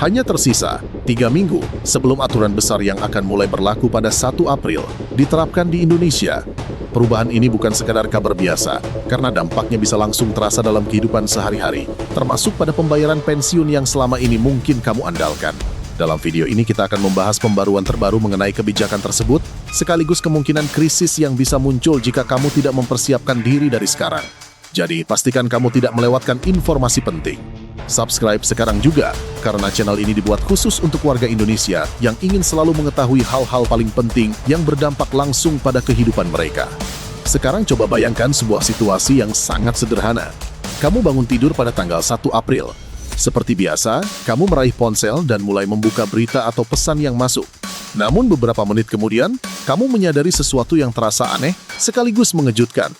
Hanya tersisa 3 minggu sebelum aturan besar yang akan mulai berlaku pada 1 April diterapkan di Indonesia. Perubahan ini bukan sekadar kabar biasa, karena dampaknya bisa langsung terasa dalam kehidupan sehari-hari, termasuk pada pembayaran pensiun yang selama ini mungkin kamu andalkan. Dalam video ini kita akan membahas pembaruan terbaru mengenai kebijakan tersebut, sekaligus kemungkinan krisis yang bisa muncul jika kamu tidak mempersiapkan diri dari sekarang. Jadi, pastikan kamu tidak melewatkan informasi penting. Subscribe sekarang juga, karena channel ini dibuat khusus untuk warga Indonesia yang ingin selalu mengetahui hal-hal paling penting yang berdampak langsung pada kehidupan mereka. Sekarang coba bayangkan sebuah situasi yang sangat sederhana. Kamu bangun tidur pada tanggal 1 April. Seperti biasa, kamu meraih ponsel dan mulai membuka berita atau pesan yang masuk. Namun beberapa menit kemudian, kamu menyadari sesuatu yang terasa aneh sekaligus mengejutkan.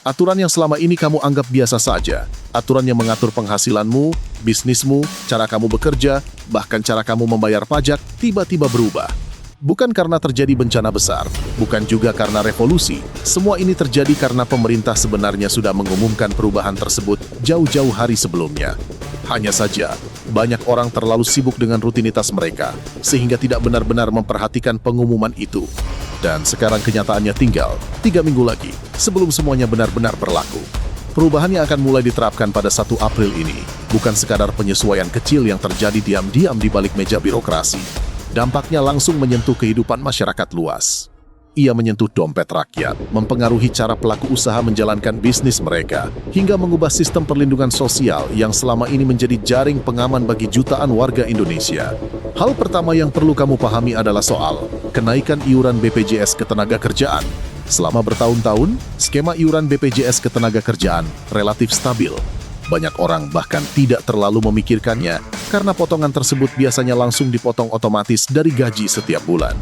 Aturan yang selama ini kamu anggap biasa saja, aturan yang mengatur penghasilanmu, bisnismu, cara kamu bekerja, bahkan cara kamu membayar pajak, tiba-tiba berubah. Bukan karena terjadi bencana besar, bukan juga karena revolusi. Semua ini terjadi karena pemerintah sebenarnya sudah mengumumkan perubahan tersebut jauh-jauh hari sebelumnya. Hanya saja, banyak orang terlalu sibuk dengan rutinitas mereka, sehingga tidak benar-benar memperhatikan pengumuman itu. Dan sekarang kenyataannya tinggal 3 minggu lagi sebelum semuanya benar-benar berlaku. Perubahan yang akan mulai diterapkan pada 1 April ini bukan sekadar penyesuaian kecil yang terjadi diam-diam di balik meja birokrasi. Dampaknya langsung menyentuh kehidupan masyarakat luas. Ia menyentuh dompet rakyat, mempengaruhi cara pelaku usaha menjalankan bisnis mereka, hingga mengubah sistem perlindungan sosial yang selama ini menjadi jaring pengaman bagi jutaan warga Indonesia. Hal pertama yang perlu kamu pahami adalah soal kenaikan iuran BPJS Ketenagakerjaan. Selama bertahun-tahun, skema iuran BPJS Ketenagakerjaan relatif stabil. Banyak orang bahkan tidak terlalu memikirkannya, karena potongan tersebut biasanya langsung dipotong otomatis dari gaji setiap bulan.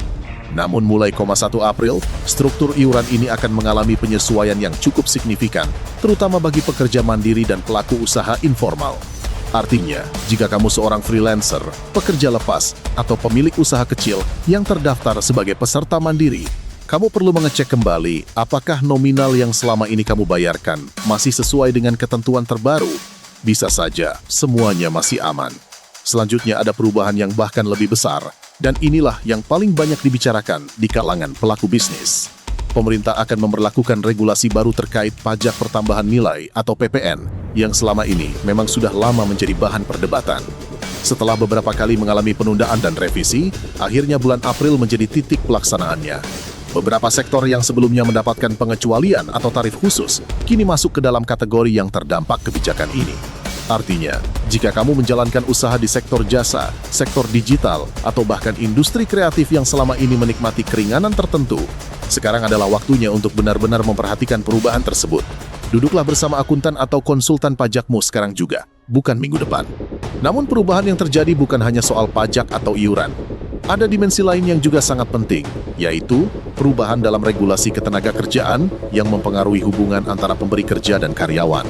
Namun mulai 1 April, struktur iuran ini akan mengalami penyesuaian yang cukup signifikan, terutama bagi pekerja mandiri dan pelaku usaha informal. Artinya, jika kamu seorang freelancer, pekerja lepas, atau pemilik usaha kecil yang terdaftar sebagai peserta mandiri, kamu perlu mengecek kembali apakah nominal yang selama ini kamu bayarkan masih sesuai dengan ketentuan terbaru. Bisa saja semuanya masih aman. Selanjutnya ada perubahan yang bahkan lebih besar, dan inilah yang paling banyak dibicarakan di kalangan pelaku bisnis. Pemerintah akan memberlakukan regulasi baru terkait pajak pertambahan nilai atau PPN, yang selama ini memang sudah lama menjadi bahan perdebatan. Setelah beberapa kali mengalami penundaan dan revisi, akhirnya bulan April menjadi titik pelaksanaannya. Beberapa sektor yang sebelumnya mendapatkan pengecualian atau tarif khusus, kini masuk ke dalam kategori yang terdampak kebijakan ini. Artinya, jika kamu menjalankan usaha di sektor jasa, sektor digital, atau bahkan industri kreatif yang selama ini menikmati keringanan tertentu, sekarang adalah waktunya untuk benar-benar memperhatikan perubahan tersebut. Duduklah bersama akuntan atau konsultan pajakmu sekarang juga, bukan minggu depan. Namun perubahan yang terjadi bukan hanya soal pajak atau iuran. Ada dimensi lain yang juga sangat penting, yaitu perubahan dalam regulasi ketenagakerjaan yang mempengaruhi hubungan antara pemberi kerja dan karyawan.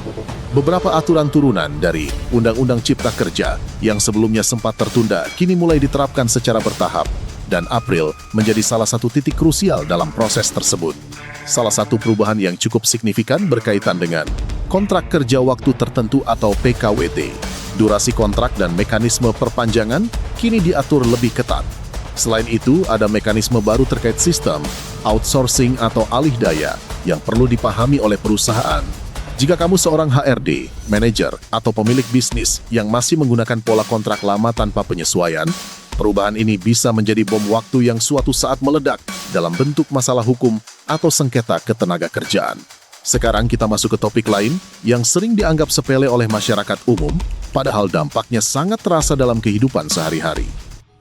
Beberapa aturan turunan dari Undang-Undang Cipta Kerja yang sebelumnya sempat tertunda kini mulai diterapkan secara bertahap, dan April menjadi salah satu titik krusial dalam proses tersebut. Salah satu perubahan yang cukup signifikan berkaitan dengan kontrak kerja waktu tertentu atau PKWT. Durasi kontrak dan mekanisme perpanjangan kini diatur lebih ketat. Selain itu, ada mekanisme baru terkait sistem outsourcing atau alih daya yang perlu dipahami oleh perusahaan. Jika kamu seorang HRD, manajer, atau pemilik bisnis yang masih menggunakan pola kontrak lama tanpa penyesuaian, perubahan ini bisa menjadi bom waktu yang suatu saat meledak dalam bentuk masalah hukum atau sengketa ketenagakerjaan. Sekarang kita masuk ke topik lain yang sering dianggap sepele oleh masyarakat umum, padahal dampaknya sangat terasa dalam kehidupan sehari-hari.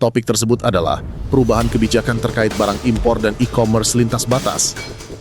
Topik tersebut adalah perubahan kebijakan terkait barang impor dan e-commerce lintas batas.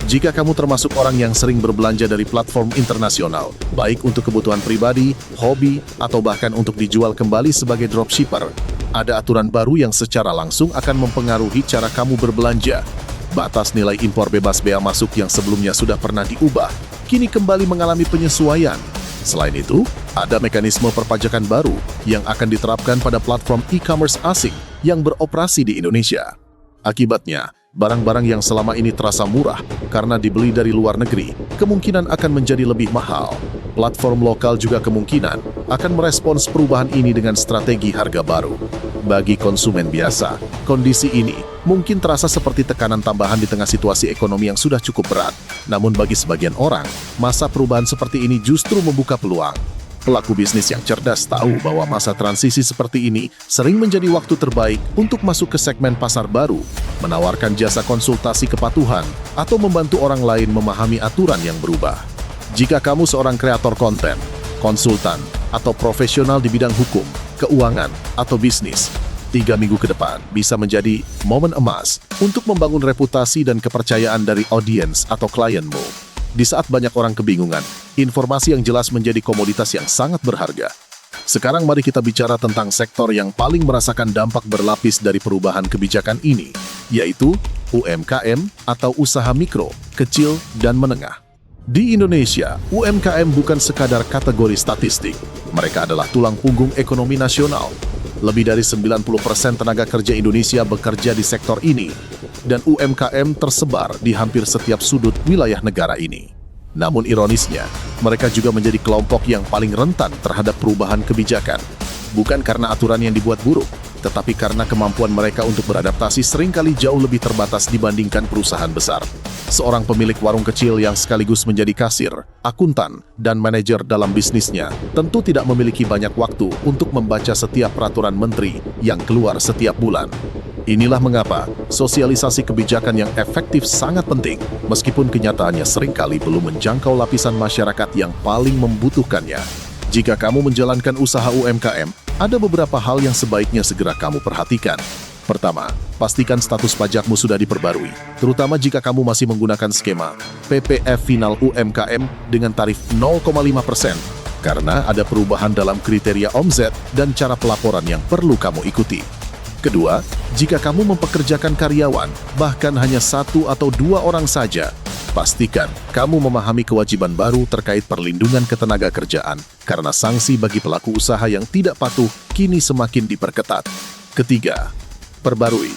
Jika kamu termasuk orang yang sering berbelanja dari platform internasional, baik untuk kebutuhan pribadi, hobi, atau bahkan untuk dijual kembali sebagai dropshipper, ada aturan baru yang secara langsung akan mempengaruhi cara kamu berbelanja. Batas nilai impor bebas bea masuk yang sebelumnya sudah pernah diubah, kini kembali mengalami penyesuaian. Selain itu, ada mekanisme perpajakan baru yang akan diterapkan pada platform e-commerce asing yang beroperasi di Indonesia. Akibatnya, Barang-barang yang selama ini terasa murah karena dibeli dari luar negeri, kemungkinan akan menjadi lebih mahal. Platform lokal juga kemungkinan akan merespons perubahan ini dengan strategi harga baru. Bagi konsumen biasa, kondisi ini mungkin terasa seperti tekanan tambahan di tengah situasi ekonomi yang sudah cukup berat. Namun bagi sebagian orang, masa perubahan seperti ini justru membuka peluang. Pelaku bisnis yang cerdas tahu bahwa masa transisi seperti ini sering menjadi waktu terbaik untuk masuk ke segmen pasar baru, menawarkan jasa konsultasi kepatuhan, atau membantu orang lain memahami aturan yang berubah. Jika kamu seorang kreator konten, konsultan, atau profesional di bidang hukum, keuangan, atau bisnis, 3 minggu ke depan bisa menjadi momen emas untuk membangun reputasi dan kepercayaan dari audiens atau klienmu. Di saat banyak orang kebingungan, informasi yang jelas menjadi komoditas yang sangat berharga. Sekarang mari kita bicara tentang sektor yang paling merasakan dampak berlapis dari perubahan kebijakan ini, yaitu UMKM atau usaha mikro, kecil, dan menengah. Di Indonesia, UMKM bukan sekadar kategori statistik. Mereka adalah tulang punggung ekonomi nasional. Lebih dari 90% tenaga kerja Indonesia bekerja di sektor ini, dan UMKM tersebar di hampir setiap sudut wilayah negara ini. Namun ironisnya, mereka juga menjadi kelompok yang paling rentan terhadap perubahan kebijakan. Bukan karena aturan yang dibuat buruk, tetapi karena kemampuan mereka untuk beradaptasi seringkali jauh lebih terbatas dibandingkan perusahaan besar. Seorang pemilik warung kecil yang sekaligus menjadi kasir, akuntan, dan manajer dalam bisnisnya tentu tidak memiliki banyak waktu untuk membaca setiap peraturan menteri yang keluar setiap bulan. Inilah mengapa sosialisasi kebijakan yang efektif sangat penting, meskipun kenyataannya seringkali belum menjangkau lapisan masyarakat yang paling membutuhkannya. Jika kamu menjalankan usaha UMKM, ada beberapa hal yang sebaiknya segera kamu perhatikan. Pertama, pastikan status pajakmu sudah diperbarui, terutama jika kamu masih menggunakan skema PPF final UMKM dengan tarif 0,5%, karena ada perubahan dalam kriteria omzet dan cara pelaporan yang perlu kamu ikuti. Kedua, jika kamu mempekerjakan karyawan, bahkan hanya 1 atau 2 orang saja, pastikan kamu memahami kewajiban baru terkait perlindungan ketenagakerjaan, karena sanksi bagi pelaku usaha yang tidak patuh kini semakin diperketat. Ketiga, perbarui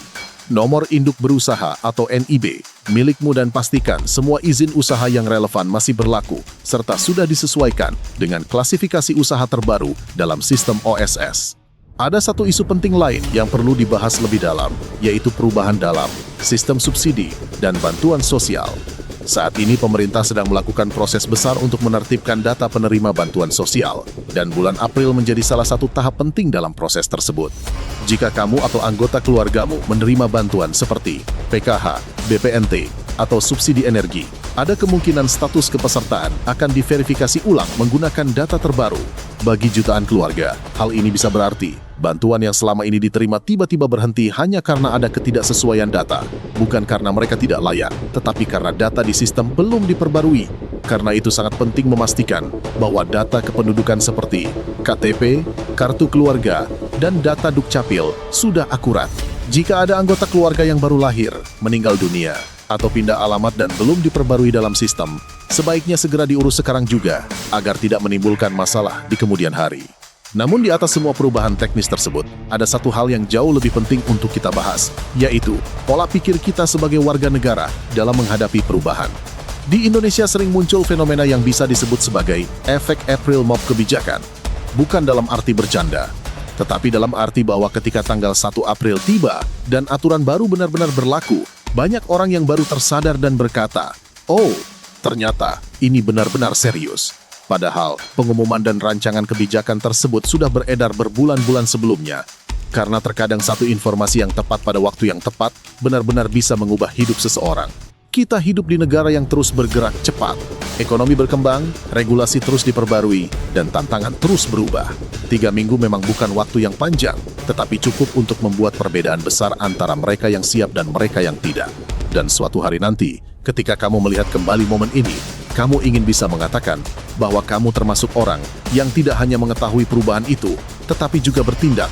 nomor induk berusaha atau NIB milikmu dan pastikan semua izin usaha yang relevan masih berlaku, serta sudah disesuaikan dengan klasifikasi usaha terbaru dalam sistem OSS. Ada satu isu penting lain yang perlu dibahas lebih dalam, yaitu perubahan dalam sistem subsidi dan bantuan sosial. Saat ini pemerintah sedang melakukan proses besar untuk menertibkan data penerima bantuan sosial, dan bulan April menjadi salah satu tahap penting dalam proses tersebut. Jika kamu atau anggota keluargamu menerima bantuan seperti PKH, BPNT, atau subsidi energi, ada kemungkinan status kepesertaan akan diverifikasi ulang menggunakan data terbaru. Bagi jutaan keluarga, hal ini bisa berarti bantuan yang selama ini diterima tiba-tiba berhenti hanya karena ada ketidaksesuaian data, bukan karena mereka tidak layak, tetapi karena data di sistem belum diperbarui. Karena itu sangat penting memastikan bahwa data kependudukan seperti KTP, kartu keluarga, dan data Dukcapil sudah akurat. Jika ada anggota keluarga yang baru lahir, meninggal dunia, atau pindah alamat dan belum diperbarui dalam sistem, sebaiknya segera diurus sekarang juga, agar tidak menimbulkan masalah di kemudian hari. Namun di atas semua perubahan teknis tersebut, ada satu hal yang jauh lebih penting untuk kita bahas, yaitu pola pikir kita sebagai warga negara dalam menghadapi perubahan. Di Indonesia sering muncul fenomena yang bisa disebut sebagai efek April Mop kebijakan. Bukan dalam arti bercanda, tetapi dalam arti bahwa ketika tanggal 1 April tiba dan aturan baru benar-benar berlaku, banyak orang yang baru tersadar dan berkata, "Oh, ternyata ini benar-benar serius." Padahal pengumuman dan rancangan kebijakan tersebut sudah beredar berbulan-bulan sebelumnya. Karena terkadang satu informasi yang tepat pada waktu yang tepat benar-benar bisa mengubah hidup seseorang. Kita hidup di negara yang terus bergerak cepat. Ekonomi berkembang, regulasi terus diperbarui, dan tantangan terus berubah. 3 minggu memang bukan waktu yang panjang, tetapi cukup untuk membuat perbedaan besar antara mereka yang siap dan mereka yang tidak. Dan suatu hari nanti, ketika kamu melihat kembali momen ini, kamu ingin bisa mengatakan bahwa kamu termasuk orang yang tidak hanya mengetahui perubahan itu, tetapi juga bertindak